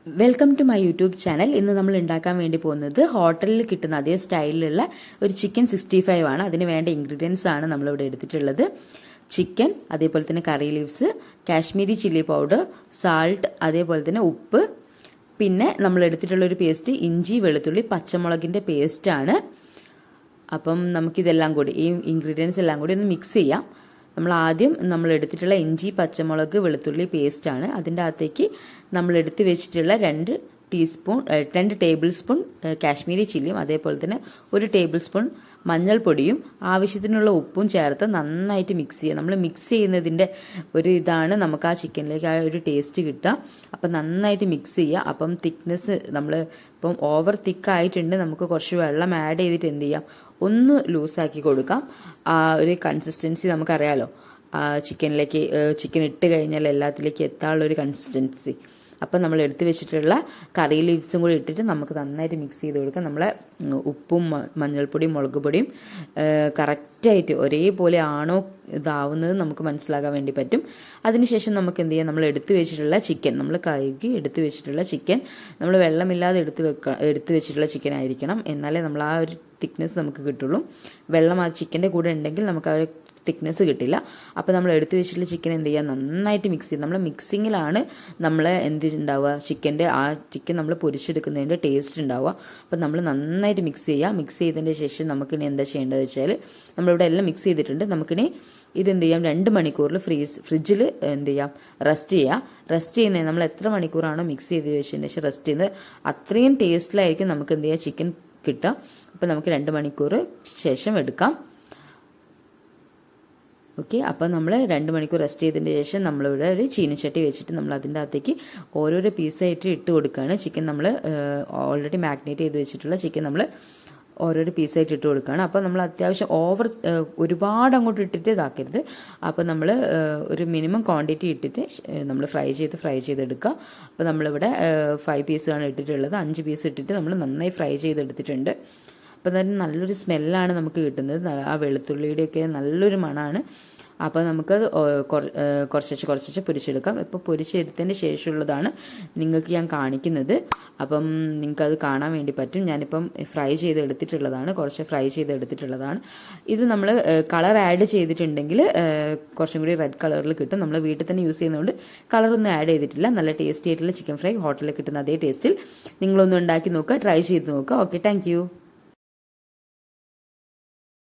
Welcome to my YouTube channel. ഇന്ന് നമ്മൾ ഉണ്ടാക്കാൻ വേണ്ടി പോകുന്നത് ഹോട്ടലിൽ കിട്ടുന്ന അതേ സ്റ്റൈലിലുള്ള ഒരു ചിക്കൻ 65 ആണ്. അതിന് വേണ്ട ഇൻഗ്രീഡിയൻസ് ആണ് നമ്മളിവിടെ എടുത്തിട്ടുള്ളത്. ചിക്കൻ, അതേപോലെ തന്നെ കറി leaves, Kashmiri chilli powder, salt, അതേപോലെ തന്നെ ഉപ്പ്, പിന്നെ നമ്മൾ എടുത്തിട്ടുള്ള ഒരു പേസ്റ്റ് ഇഞ്ചി, വെളുത്തുള്ളി, പച്ചമുളകിന്റെ പേസ്റ്റ് ആണ്. അപ്പം നമുക്കിതെല്ലാം കൂടി, ഈ ഇൻഗ്രീഡിയൻസ് എല്ലാം കൂടി ഒന്ന് മിക്സ് ചെയ്യാം. നമ്മൾ എടുത്തിട്ടുള്ള ഇഞ്ചി, പച്ചമുളക്, വെളുത്തുള്ളി പേസ്റ്റ് ആണ്. അതിൻ്റെ അകത്തേക്ക് നമ്മൾ എടുത്ത് വെച്ചിട്ടുള്ള 2 ടേബിൾ സ്പൂൺ കാശ്മീരി ചില്ലിയും, അതേപോലെ തന്നെ 1 ടേബിൾ സ്പൂൺ മഞ്ഞൾപ്പൊടിയും, ആവശ്യത്തിനുള്ള ഉപ്പും ചേർത്ത് നന്നായിട്ട് മിക്സ് ചെയ്യുക. നമ്മൾ മിക്സ് ചെയ്യുന്നതിൻ്റെ ഒരു ഇതാണ് നമുക്ക് ആ ചിക്കനിലേക്ക് ആ ഒരു ടേസ്റ്റ് കിട്ടുക. അപ്പം നന്നായിട്ട് മിക്സ് ചെയ്യുക. അപ്പം തിക്നെസ് നമ്മൾ ഇപ്പം ഓവർ തിക്കായിട്ടുണ്ട്, നമുക്ക് കുറച്ച് വെള്ളം ആഡ് ചെയ്തിട്ട് എന്ത് ചെയ്യാം, ഒന്ന് ലൂസാക്കി കൊടുക്കാം. ആ ഒരു കൺസിസ്റ്റൻസി നമുക്കറിയാലോ, ചിക്കനിലേക്ക് ചിക്കൻ ഇട്ട് കഴിഞ്ഞാൽ എല്ലാത്തിലേക്ക് എത്താനുള്ള ഒരു കൺസിസ്റ്റൻസി. അപ്പം നമ്മൾ എടുത്തു വെച്ചിട്ടുള്ള കറി ലീവ്സും കൂടി ഇട്ടിട്ട് നമുക്ക് നന്നായിട്ട് മിക്സ് ചെയ്ത് കൊടുക്കാം. നമ്മളെ ഉപ്പും മഞ്ഞൾപ്പൊടിയും മുളക് പൊടിയും കറക്റ്റായിട്ട് ഒരേപോലെ ആണോ ഇതാവുന്നത് നമുക്ക് മനസ്സിലാക്കാൻ വേണ്ടി പറ്റും. അതിനുശേഷം നമുക്ക് എന്ത് ചെയ്യാം, നമ്മൾ എടുത്തു വെച്ചിട്ടുള്ള ചിക്കൻ, നമ്മൾ കഴുകി എടുത്തു വെച്ചിട്ടുള്ള ചിക്കൻ, നമ്മൾ വെള്ളമില്ലാതെ എടുത്തു വെച്ചിട്ടുള്ള ചിക്കൻ ആയിരിക്കണം. എന്നാലേ നമ്മൾ ആ ഒരു തിക്നെസ് നമുക്ക് കിട്ടുള്ളൂ. വെള്ളം ആ ചിക്കൻ്റെ കൂടെ ഉണ്ടെങ്കിൽ നമുക്ക് ആ ഒരു തിക്നെസ് കിട്ടില്ല. അപ്പോൾ നമ്മൾ എടുത്തു വെച്ചിട്ടുള്ള ചിക്കൻ എന്ത് ചെയ്യുക, നന്നായിട്ട് മിക്സ് ചെയ്യും. നമ്മൾ മിക്സിങ്ങിലാണ് നമ്മൾ എന്ത് ഉണ്ടാവുക, ചിക്കൻ്റെ ആ ചിക്കൻ നമ്മൾ പൊരിച്ചെടുക്കുന്നതിൻ്റെ ടേസ്റ്റ് ഉണ്ടാവുക. അപ്പോൾ നമ്മൾ നന്നായിട്ട് മിക്സ് ചെയ്യുക. മിക്സ് ചെയ്തതിൻ്റെ ശേഷം നമുക്കിനി എന്താ ചെയ്യേണ്ടത് വെച്ചാൽ, നമ്മളിവിടെ എല്ലാം മിക്സ് ചെയ്തിട്ടുണ്ട്. നമുക്കിനി ഇതെന്ത് ചെയ്യാം, 2 മണിക്കൂറിൽ ഫ്രിഡ്ജിൽ എന്ത് ചെയ്യാം, റെസ്റ്റ് ചെയ്യുക. റെസ്റ്റ് ചെയ്യുന്നത് നമ്മൾ എത്ര മണിക്കൂറാണോ മിക്സ് ചെയ്ത് വെച്ചതിന് ശേഷം റെസ്റ്റ് ചെയ്യുന്നത്, അത്രയും ടേസ്റ്റിലായിരിക്കും നമുക്ക് എന്ത് ചെയ്യുക, ചിക്കൻ കിട്ടുക. അപ്പോൾ നമുക്ക് 2 മണിക്കൂർ ശേഷം എടുക്കാം. ഓക്കെ, അപ്പോൾ നമ്മൾ 2 മണിക്കൂർ റെസ്റ്റ് ചെയ്തതിന് ശേഷം നമ്മളിവിടെ ഒരു ചീനച്ചട്ടി വെച്ചിട്ട് നമ്മൾ അതിൻ്റെ അകത്തേക്ക് ഓരോരോ പീസായിട്ട് ഇട്ട് കൊടുക്കുകയാണ്. ചിക്കൻ നമ്മൾ ഓൾറെഡി മാഗ്നേറ്റ് ചെയ്ത് വെച്ചിട്ടുള്ള ചിക്കൻ നമ്മൾ ഓരോരോ പീസായിട്ട് ഇട്ട് കൊടുക്കുകയാണ്. അപ്പോൾ നമ്മൾ അത്യാവശ്യം ഒരുപാട് അങ്ങോട്ട് ഇട്ടിട്ട് ഇതാക്കരുത്. അപ്പോൾ നമ്മൾ ഒരു മിനിമം ക്വാണ്ടിറ്റി ഇട്ടിട്ട് നമ്മൾ ഫ്രൈ ചെയ്തെടുക്കുക. അപ്പോൾ നമ്മളിവിടെ 5 പീസാണ് ഇട്ടിട്ടുള്ളത്. 5 പീസ് ഇട്ടിട്ട് നമ്മൾ നന്നായി ഫ്രൈ ചെയ്തെടുത്തിട്ടുണ്ട്. അപ്പം തന്നെ നല്ലൊരു സ്മെല്ലാണ് നമുക്ക് കിട്ടുന്നത്. ആ വെളുത്തുള്ളിയുടെയൊക്കെ നല്ലൊരു മണമാണ്. അപ്പോൾ നമുക്കത് കുറച്ച് പൊരിച്ചെടുക്കാം. ഇപ്പോൾ പൊരിച്ചെടുത്തതിന് ശേഷമുള്ളതാണ് നിങ്ങൾക്ക് ഞാൻ കാണിക്കുന്നത്. അപ്പം നിങ്ങൾക്കത് കാണാൻ വേണ്ടി പറ്റും. ഞാനിപ്പം കുറച്ച് ഫ്രൈ ചെയ്തെടുത്തിട്ടുള്ളതാണ്. ഇത് നമ്മൾ കളർ ആഡ് ചെയ്തിട്ടുണ്ടെങ്കിൽ കുറച്ചും കൂടി റെഡ് കളറിൽ കിട്ടും. നമ്മൾ വീട്ടിൽ തന്നെ യൂസ് ചെയ്യുന്നതുകൊണ്ട് കളറൊന്നും ആഡ് ചെയ്തിട്ടില്ല. നല്ല ടേസ്റ്റി ആയിട്ടുള്ള ചിക്കൻ ഫ്രൈ ഹോട്ടലിൽ കിട്ടുന്ന അതേ ടേസ്റ്റിൽ നിങ്ങളൊന്ന് ഉണ്ടാക്കി നോക്കുക, ട്രൈ ചെയ്ത് നോക്കുക. Okay, thank